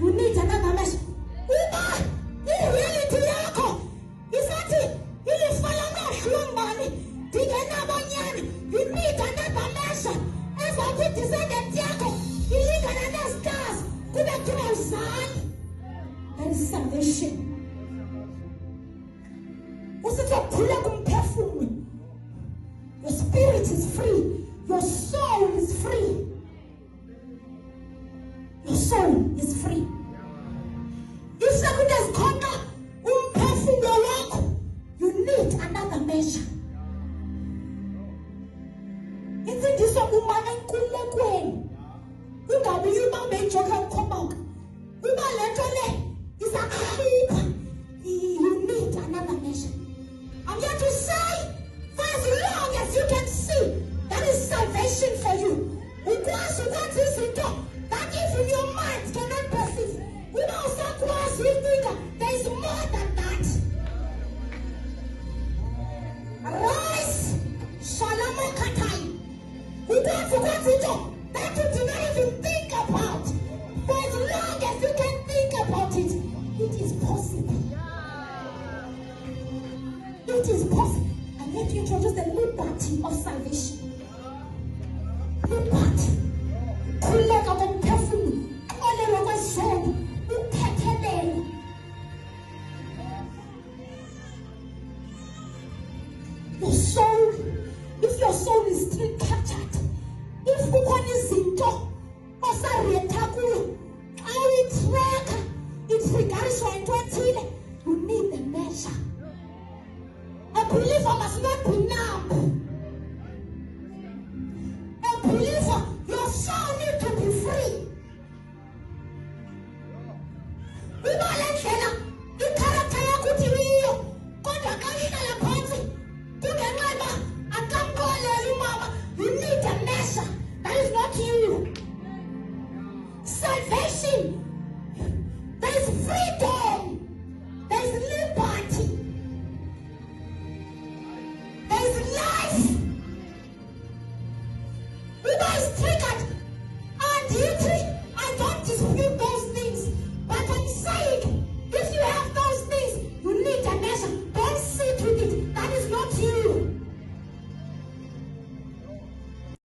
You need another measure. In reality, you need another measure. As I did descend Jacob, you need another stars. Go back to my son. That is salvation. Your spirit is free. Your soul is free. Your soul is free. If somebody has conquered your work, you need another measure. Isn't this a woman and cool? You can be human being, you can come out. Woman, literally, is a creep. You need another measure. I'm here to say, for as long as you can see, that is salvation for you. That if in your mind cannot perceive, we think there is more than that. Rise, Shalom Katai. We don't forget it. That you do not even think about. For as long as you can think about it, it is possible. It is possible. And let you introduce the liberty of salvation. Liberty. Your soul, if your soul is still captured, if one is in door, or I will track its regards for into you need the measure. A believer must not be numb. A believer, your soul needs to be free.